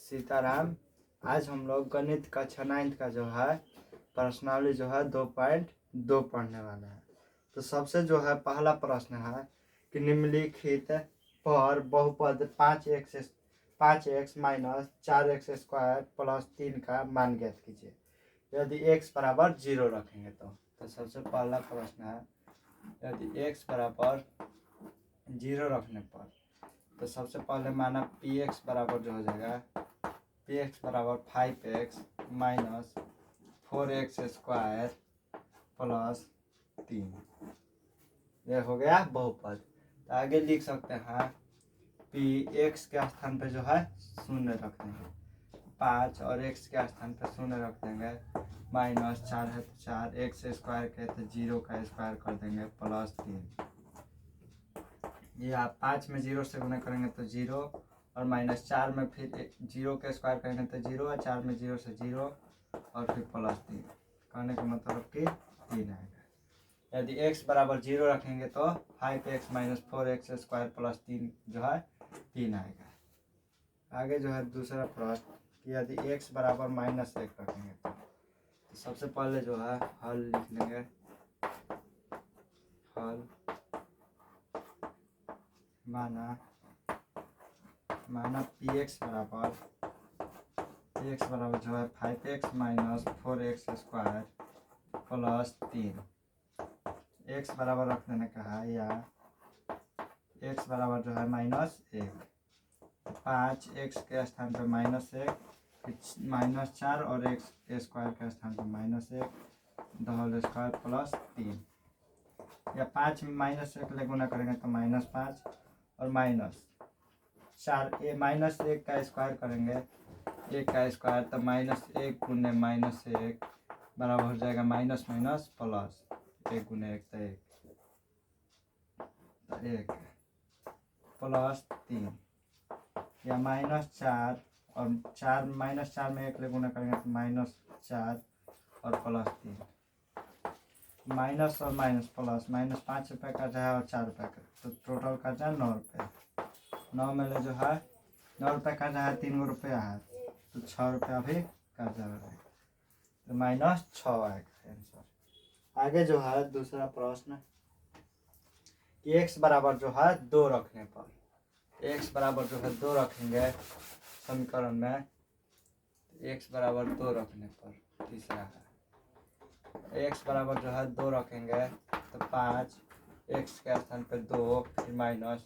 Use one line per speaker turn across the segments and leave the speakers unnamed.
सीताराम। आज हम लोग गणित कक्षा 9 का जो है प्रश्नावली जो है 2.2 पढ़ने वाला है। तो सबसे जो है पहला प्रश्न है कि निम्नलिखित पर बहुपद 5x minus 4x square plus 3 का मान ज्ञात कीजिए यदि x बराबर 0 रखेंगे तो सबसे पहला प्रश्न है यदि x बराबर 0 रखने पर तो सबसे पहले माना px बराबर जो हो जाएगा px बराबर 5x minus 4x square plus 3। यह हो गया बहुपद। तो आगे लिख सकते हैं px के स्थान पे जो है 0 रख देंगे 5 और x के स्थान पे 0 रख देंगे माइनस 4 है तो 4 x स्क्वायर के तो 0 का स्क्वायर कर देंगे प्लस 3। या 5 में 0 से गुणा करेंगे तो 0 और माइनस 4 में फिर 0 का स्क्वायर करेंगे तो 0 और 4 में 0 से 0 और फिर प्लस 3। कहने का मतलब कि 3 आएगा। यदि x बराबर 0 रखेंगे तो 5x minus 4x square plus 3 जो है 3 आएगा। आगे जो है दूसरा प्रश्न कि यदि x बराबर माइनस 1 रखेंगे तो सबसे पहले जो है हल लिख लेंगे। हल माना px बराबर जो है 5x minus 4x square plus 3। x बराबर रख देने का है या x बराबर जो है माइनस 1 5 x के स्थान पर माइनस 1 माइनस 4 और x स्क्वायर के स्थान पर माइनस 1 होल स्क्वायर प्लस 3। या 5 में माइनस 1 ले गुना करेंगे तो माइनस 5 और माइनस 4 माइनस 1 का स्क्वायर करेंगे 1 का स्क्वायर तो माइनस 1 गुने माइनस 1 बराबर हो जाएगा माइनस माइनस प्लस 1 गुने 1 तो 1 प्लस 3। या माइनस 4 और 4 माइनस 4 में 1 ले गुना करेंगे तो माइनस 4 और प्लस 3। माइनस और माइनस प्लस माइनस 5 रुपये का जाए और 4 रुपये का तो टोटल का जाए 9 रुपये। 9 में ले जो है 9 रुपये का जाए 3 रुपया है तो 6 रुपया भी कर जाएगा तो माइनस 6 आएगा आंसर। आगे जो है दूसरा प्रश्न कि x बराबर जो है 2 रखने पर x बराबर जो है 2 रखेंगे समीकरण में x बराबर 2 रखने पर तीसरा है x बराबर जो है 2 रखेंगे तो 5 x के स्थान पे 2 फिर माइनस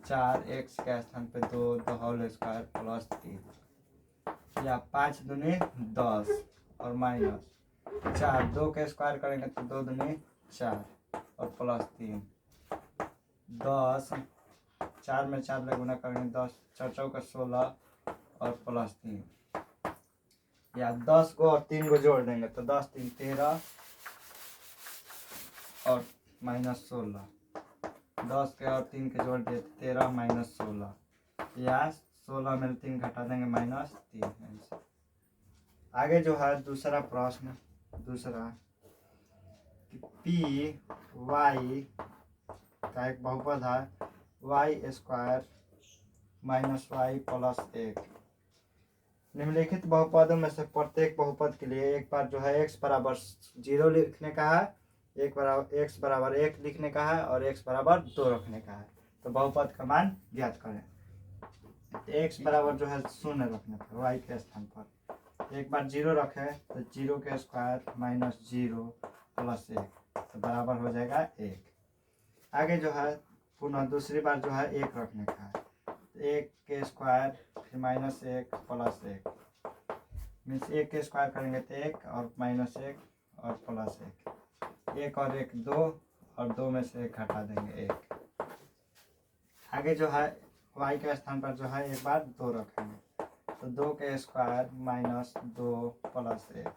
4 x के स्थान पे 2 होल स्क्वायर प्लस 3। या 5 दूनी 10 और माइनस 4 2 के स्क्वायर करेंगे तो 2 दूनी 4 और प्लस 3 10 4 में 4 ले गुना करेंगे 10 4 चौका 16 और प्लस 3। या 10 को और 3 को जोड़ देंगे तो 10 3 13 और माइनस 16 10 के और 3 के जोड़ दिए 13 माइनस 16 या 16 में 3 घटा देंगे माइनस 3। आगे जो है दूसरा प्रश्न दूसरा कि पी वाई का एक बहुपद है Y square minus Y plus 1। निम्नलिखित बहुपदों में से प्रत्येक बहुपद के लिए एक बार जो है x बराबर 0 लिखने का है x बराबर 1 लिखने का है और x बराबर 2 रखने का है। तो बहुपद का मान ज्ञात करें। तो x बराबर जो है 0 रखने पर y के स्थान पर एक बार 0 रखे तो 0 के स्क्वायर माइनस 0 प्लस 1 तो बराबर हो जाएगा 1। आगे जो है पुनः दूसरी बार जो है 1 रखने का है तो 1 के स्क्वायर फिर माइनस 1 प्लस 1 मीन्स 1 के स्क्वायर करेंगे तो 1 और माइनस 1 और प्लस 1 और 1 2 और 2 में से 1 घटा देंगे 1। आगे जो है y के स्थान पर जो है एक बार 2 रखेंगे तो 2 के स्क्वायर माइनस 2 प्लस 1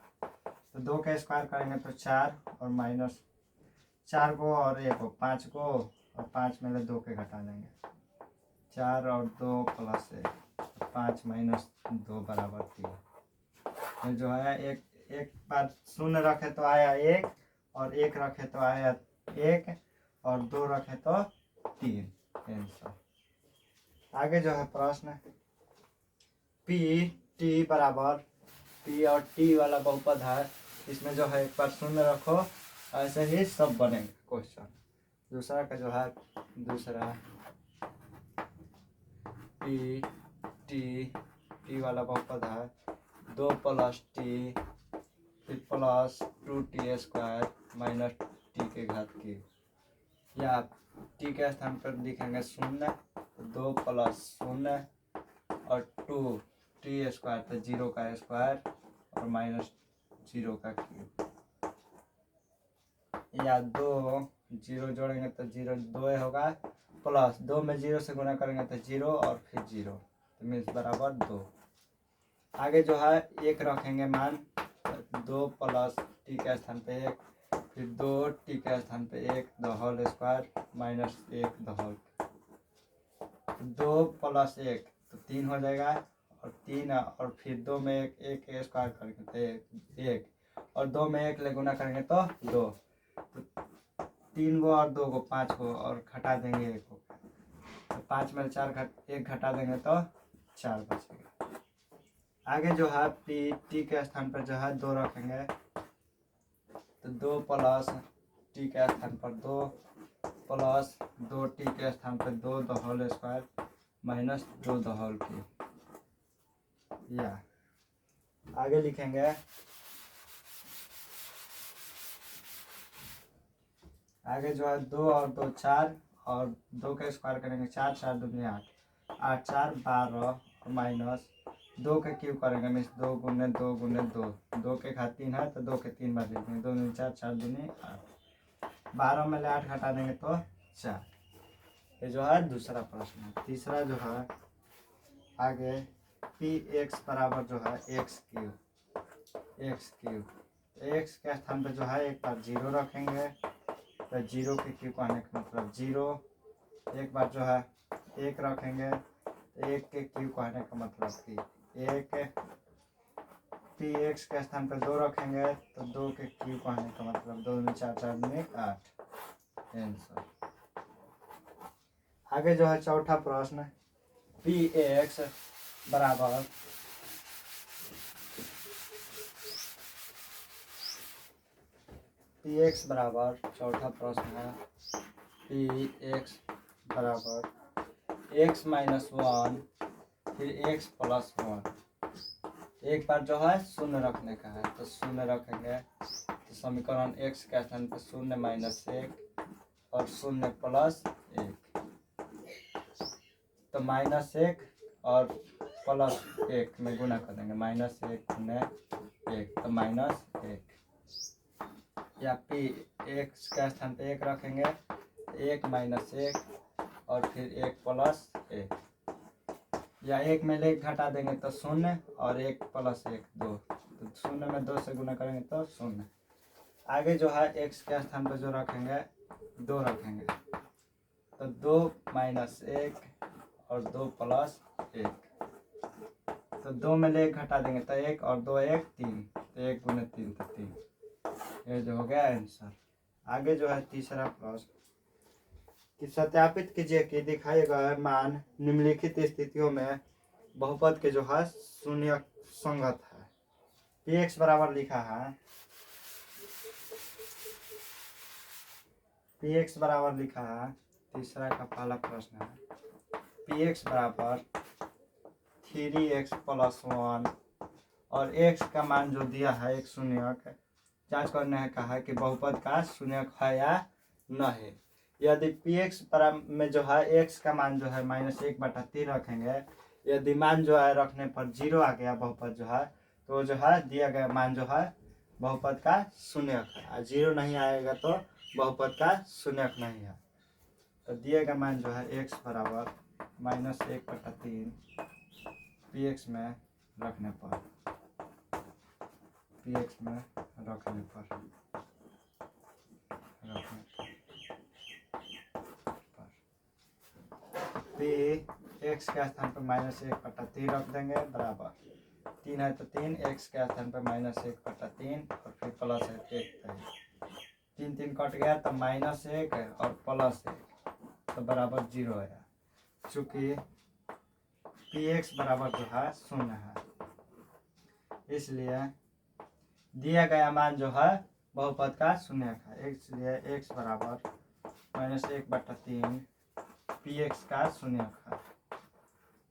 तो 2 के स्क्वायर करेंगे तो 4 और माइनस 4 को और 1 को 5 को और 5 में 2 के घटा देंगे 4 और 2 प्लस 1 5 माइनस 2 बराबर 3। तो जो है एक बार 0 रखे तो आया 1 और 1 रखे तो आया 1 और 2 रखे तो 3 आंसर। आगे जो है प्रश्न P टी बराबर पी और टी वाला बहुपद है, इसमें जो है एक बार शून्य रखो, ऐसे ही सब बनेंगे क्वेश्चन। दूसरा का जो है दूसरा पी टी वाला बहुपद है 2 + टी फिर प्लस 2t² माइनस टी के घात की, या टी के स्थान पर लिखेंगे शून्य, 2 + शून्य और 2t² तो 0 का स्क्वायर और माइनस 0 का क्यूब, या 2 0 जोड़ेंगे तो 0 2 होगा, प्लस 2 में 0 से गुना करेंगे तो 0 और फिर 0 तो मीन्स बराबर 2। आगे जो है एक रखेंगे मान, 2 + टी के स्थान पे 1 फिर 2 टी के स्थान पे 1 the whole square minus 1 the whole, 2 + 1 तो 3 हो जाएगा और 3 और फिर 2 में 1 स्क्वायर करेंगे तो 1 और 2 में 1 ले गुना करेंगे तो 2, तो 3 गो और 2 गो 5 गो और घटा देंगे 1 को, तो 5 में 4 1 घटा देंगे तो 4 बचेगा। आगे जो है टी के स्थान पर जो है 2 रखेंगे, तो 2 + टी के स्थान पर 2 प्लस 2 टी के स्थान पर 2 the whole square minus 2 the whole की, या आगे लिखेंगे आगे जो है 2 और 2 4 और 2 का स्क्वायर करेंगे 4 4 दूनी 8 8 4 12 और माइनस 2 के क्यूब करेंगे मीन्स 2 गुने 2 गुने 2, 2 के घात 3 है तो 2 के 3 बार लिखेंगे, 2 दूनी 4 4 दूनी 8, 12 में 8 घटा देंगे तो 4। ये जो है दूसरा प्रश्न है। तीसरा जो है आगे px बराबर जो है x क्यूब, x के स्थान पर जो है एक बार 0 रखेंगे, तो 0 के क्यूब आने का मतलब 0, एक बार जो है 1 रखेंगे तो 1 के क्यूब आने का मतलब कि 1, px के स्थान पर 2 रखेंगे तो 2 के क्यूब आने का मतलब 2 में 4 4 में 8 आंसर। आगे जो है चौथा प्रश्न px बराबर चौथा प्रश्न है px बराबर x - 1 फिर x + 1, एक बार जो है शून्य रखने का है तो शून्य रखेंगे, तो समीकरण x के स्थान पर 0 - 1 और 0 + 1, तो -1 और +1 में गुना कर देंगे, -1 गुने 1 तो -1, या x के स्थान पे 1 रखेंगे 1 - 1 और फिर 1 + 1, या 1 में 1 घटा देंगे तो 0 और 1 + 1 2, तो 0 में 2 से गुना करेंगे तो 0। आगे जो है x के स्थान पर जो रखेंगे 2 रखेंगे, तो 2 - 1 और 2 + 1, तो 2 में 1 घटा देंगे तो 1 और 2 1 3, तो 1 गुने 3 तो 3, ये जो हो गया आंसर। आगे जो है तीसरा प्रश्न कि सत्यापित कीजिए कि दिखाए गए मान निम्नलिखित स्थितियों में बहुपद के जो है शून्य संगत है। px बराबर लिखा है, px बराबर लिखा है, तीसरा का पहला प्रश्न है px बराबर 3x + 1 और x का मान जो दिया है एक शून्यक जांच करने है कहा है कि बहुपद का शून्यक है या नहीं। यदि px में जो है x का मान जो है -1/3 रखेंगे, यदि मान जो है रखने पर 0 आ गया बहुपद जो है, तो जो है दिया गया मान जो है बहुपद का शून्यक है, और 0 नहीं आएगा तो बहुपद का शून्यक नहीं है। तो दिए गया मान जो है x बराबर -1/3 px में रखने पर x के स्थान पर -1/3 रख देंगे बराबर 3 है तो 3, x के स्थान पर -1/3 और फिर प्लस है 1, 3 3 कट गया तो -1 और +1 तो बराबर 0 है, चूँकि px बराबर जो है 0 है इसलिए दिया गया मान जो है बहुपद का शून्यक है, इसलिए x बराबर -1/3 पी एक्स का शून्यक है,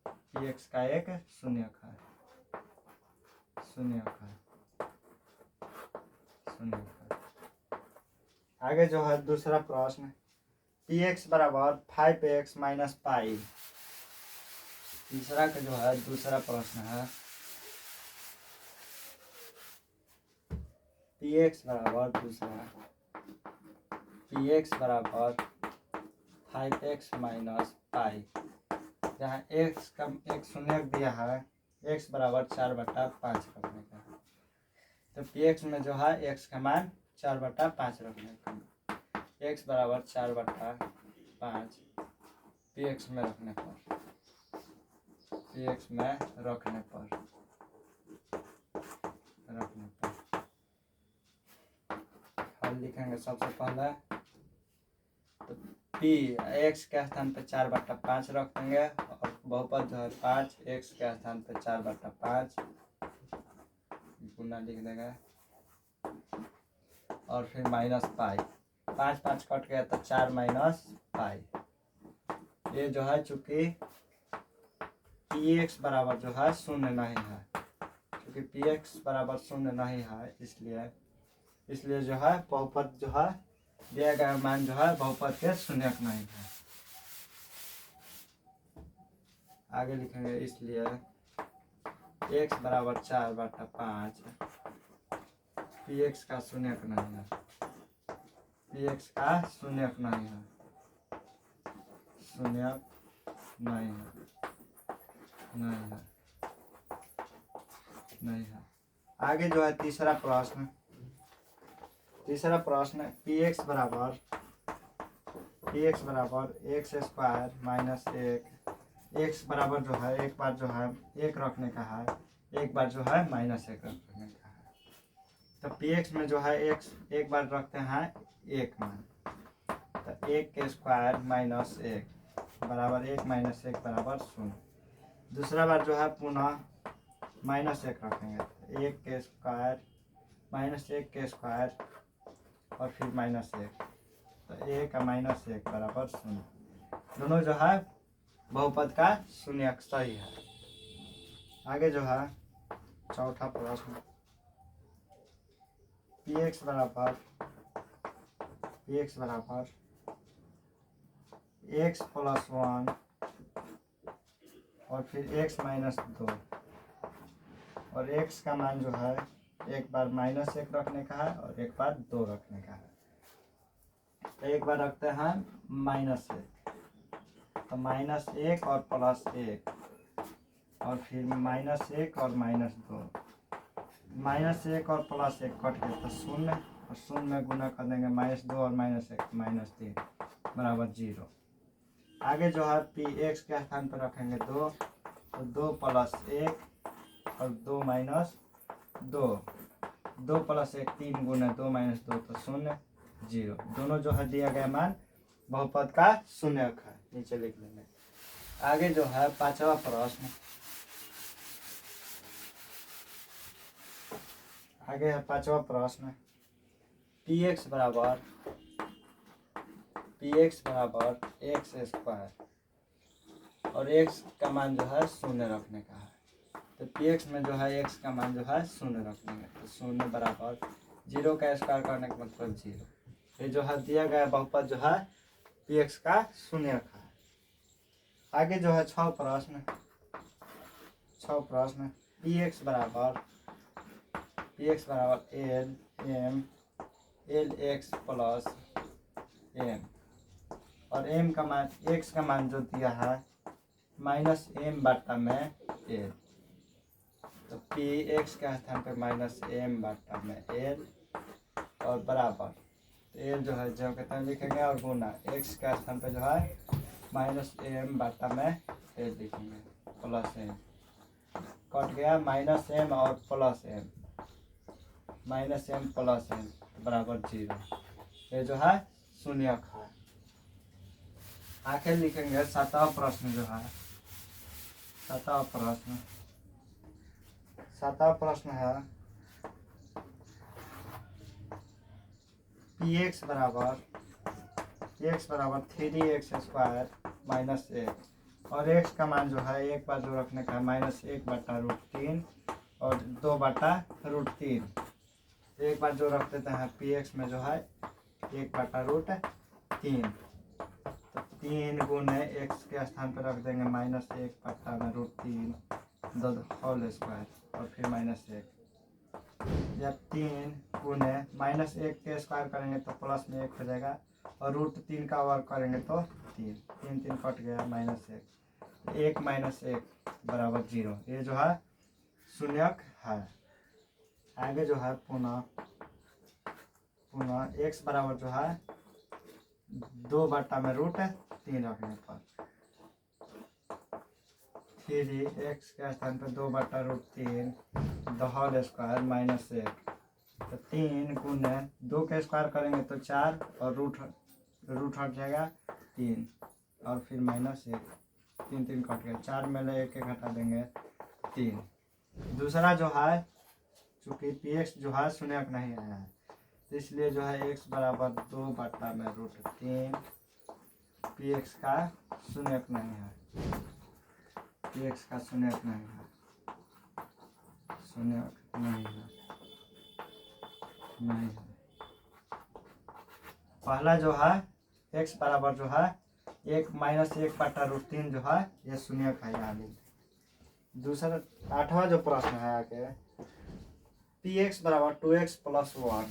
पी एक्स का एक शून्यक है, शून्यक है। आगे जो है दूसरा प्रश्न, पी एक्स बराबर 5x माइनस पाई। तीसरा का जो है दूसरा प्रश्न है, पी एक्स बराबर दूसरा पी एक्स बराबर 5x माइनस पाई, जहाँ x का एक शून्यक दिया है, x बराबर 4/5 रखने का, तो पी एक्स में जो है x का मान 4/5 रखने का, x बराबर 4/5 पी एक्स में रखने पर, पी एक्स में रखने पर हल लिखेंगे। सबसे पहले तो पी एक्स के स्थान पे 4/5 रख देंगे और बहुपद जो है 5 एक्स के स्थान पे 4/5 गुना लिख देंगे और फिर माइनस पाई, 5 कट गया तो 4 माइनस पाई। ये जो है चूंकि पी एक्स बराबर जो है शून्य नहीं है, क्योंकि पी एक्स बराबर शून्य नहीं है, इसलिए जो है बहुपद जो है दिया गया मान जो है बहुपद के शून्यक नहीं है। आगे लिखेंगे, इसलिए x बराबर 4/5 पी एक्स का शून्यक नहीं है, पी एक्स का शून्यक नहीं है, शून्यक नहीं है, नहीं है। आगे जो है तीसरा प्रश्न पी एक्स बराबर एक्स स्क्वायर माइनस 1, एक्स बराबर जो है एक बार जो है 1 रखने का है, एक बार जो है -1 रखने का है। तो पी एक्स में जो है एक्स एक बार रखते हैं 1 मान, तो 1 के स्क्वायर -1 बराबर 1 - 1 बराबर 0। दूसरा बार जो है पुनः -1 रखेंगे, 1 के स्क्वायर -1 के स्क्वायर और फिर -1, तो 1 का -1 बराबर 0। दोनों जो है बहुपद का शून्यक सही है। आगे जो है चौथा प्रश्न, पी एक्स बराबर x + 1 और फिर x - 2 और x का मान जो है एक बार -1 रखने का है और एक बार 2 रखने का है। तो एक बार रखते हैं -1, तो -1 और +1 और फिर -1 और -2, -1 और +1 कट गए तो 0 और 0 में गुना कर देंगे, -2 और -1 -3 बराबर 0। आगे जो है पी एक्स के स्थान पर रखेंगे 2, तो 2 + 1 और 2 - 2, 2 + 1 3 गुना 2 - 2 तो 0 0। दोनों जो है दिया गया मान बहुपद का शून्यक है, नीचे लिख लेंगे। आगे जो है पांचवा प्रश्न, पी एक्स बराबर एक्स स्क्वायर और x का मान जो है 0 रखने का है। तो पी एक्स में जो है x का मान जो है 0 रखने का, तो 0 बराबर 0 का स्क्वायर करने का मतलब 0। ये जो है दिया गया बहुपद जो है पी एक्स का शून्यक है। आगे जो है 6 प्रश्न, पी एक्स बराबर एल एक्स प्लस m और m का मान x का मान जो दिया है -m/l, तो पी एक्स के स्थान पे -m/l और बराबर l जो है जो कहते हैं लिखेंगे और गुना x के स्थान पे जो है -m/l लिखेंगे, प्लस m कट गया -m और प्लस m बराबर 0। ये जो है शून्यक है। आखिर लिखेंगे सातवां प्रश्न जो है, सातवां प्रश्न है पी एक्स बराबर 3x² माइनस 1 और x का मान जो है एक बार जो रखने का है -1/√3 और 2/√3। एक बार जो रख देते हैं पी एक्स में जो है 1/√3, तो 3 गुने x के स्थान पर रख देंगे -1/√3 होल स्क्वायर और फिर -1, या 3 गुने -1 के स्क्वायर करेंगे तो प्लस में 1 हो जाएगा और √3 का वर्ग करेंगे तो 3 कट गया -1, 1 - 1 बराबर 0। ये जो है शून्यक है। आगे जो है पुनः x बराबर जो है 2/√3 रखने पर 3x के स्थान पर 2/√3 होल स्क्वायर -1, तो 3 गुने 2 के स्क्वायर करेंगे तो 4 और रूट हट जाएगा 3 और फिर -1, 3 कट गया, 4 में ले 1 घटा देंगे 3। दूसरा जो है चूँकि पी एक्स जो है शून्यक नहीं आया है तो इसलिए जो है x बराबर 2/√3 पी एक्स का शून्यक नहीं है, पी एक्स का शून्यक नहीं है, नहीं है। पहला जो है x बराबर जो है 1 - 1/√3 जो है ये शून्यक है यहाँ। दूसरा 8वां जो प्रश्न है आगे पी एक्स बराबर 2x + 1,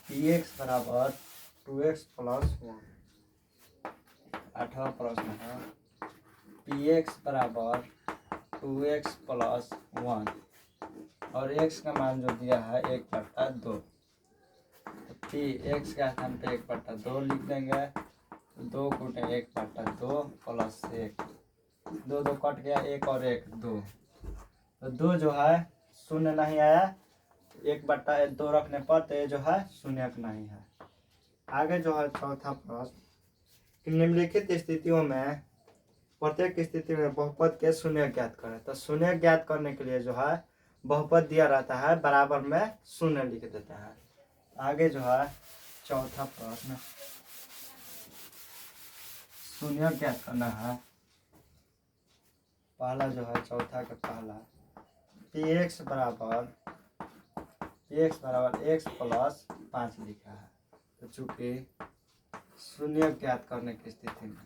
पी एक्स बराबर 2x + 1। 8वां प्रश्न है पी एक्स बराबर 2x + 1 और x का मान जो दिया है 1/2, पी एक्स के स्थान पे 1/2 लिख देंगे, 2 गुणे 1/2 प्लस 1, 2 कट गया, 1 और 1 2, तो 2 जो है शून्य नहीं आया 1/2 रखने पर, तो ये जो है शून्यक नहीं है। आगे जो है चौथा प्रश्न निम्नलिखित स्थितियों में प्रत्येक स्थिति में बहुपद के शून्य ज्ञात करें। तो शून्य ज्ञात करने के लिए जो है बहुपद दिया रहता है बराबर में शून्य लिख देता है। आगे जो है चौथा प्रश्न शून्य ज्ञात करना है। पहला जो है चौथा का पहला पी एक्स बराबर x + 5 लिखा है, तो चूँकि शून्य ज्ञात करने की स्थिति में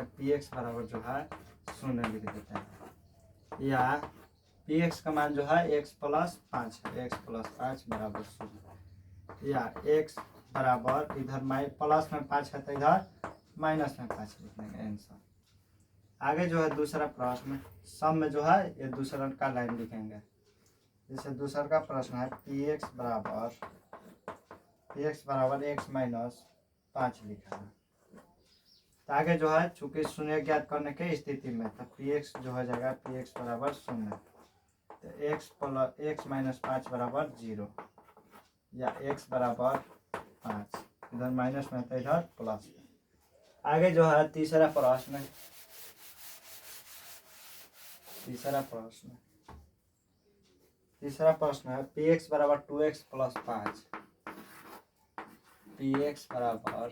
पी एक्स बराबर जो है शून्य लिख देते हैं, या पी एक्स का मान जो है x + 5 है, x + 5 बराबर 0, या x बराबर इधर प्लस में 5 है तो इधर माइनस में 5 लिखने का आंसर। आगे जो है दूसरा प्रश्न सम में जो है ये दूसरा का लाइन लिखेंगे। जैसे दूसरा का प्रश्न है पी एक्स बराबर x - 5 लिखा है, तो आगे जो है चूँकि शून्य ज्ञात करने के स्थिति में तो पी एक्स जो हो जाएगा पी एक्स बराबर 0, तो x - 5 बराबर 0, या x बराबर 5, इधर माइनस में तो इधर प्लस। आगे जो है तीसरा प्रश्न है पी एक्स बराबर 2x + 5, पी एक्स बराबर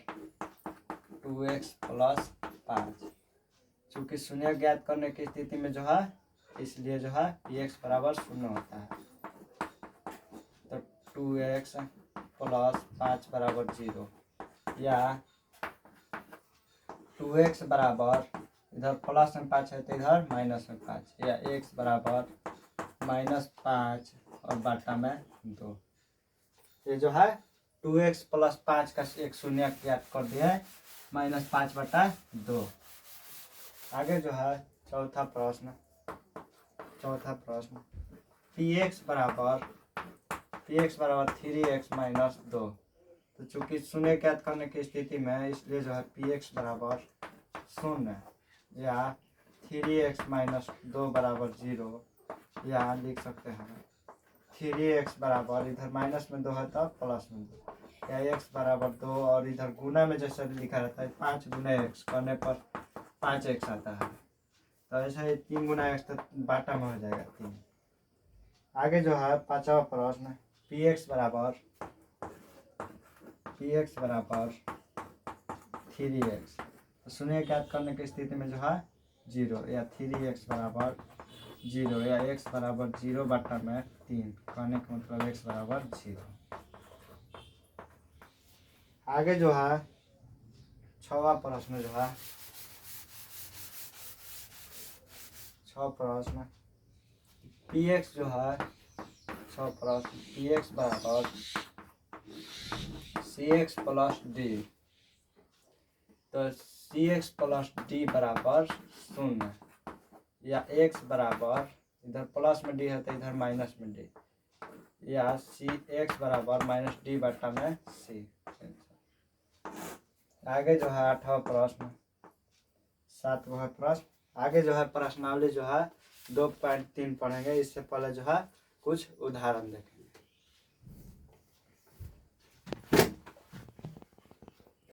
2x + 5, चूँकि शून्य ज्ञात करने की स्थिति में जो है इसलिए जो है पी एक्स बराबर 0 होता है, तो 2x + 5 बराबर 0, या 2x बराबर इधर प्लस में 5 है तो इधर माइनस में 5, या x बराबर -5 और बाटा में 2। ये जो है 2x + 5 का एक शून्य ज्ञात कर दिया है -5/2। आगे जो है चौथा प्रश्न पी एक्स बराबर 3x - 2, तो चूँकि शून्य ज्ञात करने की स्थिति में इसलिए जो है पी एक्स बराबर 0, या 3x माइनस 2 बराबर 0, यहाँ लिख सकते हैं 3x बराबर, इधर माइनस में 2 है तो प्लस में 2, या x बराबर 2, और इधर गुना में जैसे लिखा रहता है 5 गुना x करने पर 5x आता है, तो ऐसा ही 3 गुना x तो बाटा में हो जाएगा 3। आगे जो है पांचवा प्रश्न, px बराबर 3x, तो सुनिए ज्ञात करने की स्थिति में जो है 0, या 3x बराबर 0, या x बराबर 0 बटा में 3, कहने का मतलब x बराबर 0। आगे जो है छवा प्रश्न जो है, 6 प्रश्न, px जो है 6 प्रश्न, px बराबर cx प्लस d, तो cx प्लस d बराबर 0, या x बराबर, इधर प्लस में d है तो इधर माइनस में d, या x बराबर माइनस d बटा में c। आगे जो है 8वां प्रश्न, 7वां प्रश्न। आगे जो है प्रश्नावली जो है 2.3 पढ़ेंगे, इससे पहले जो है कुछ उदाहरण देखें।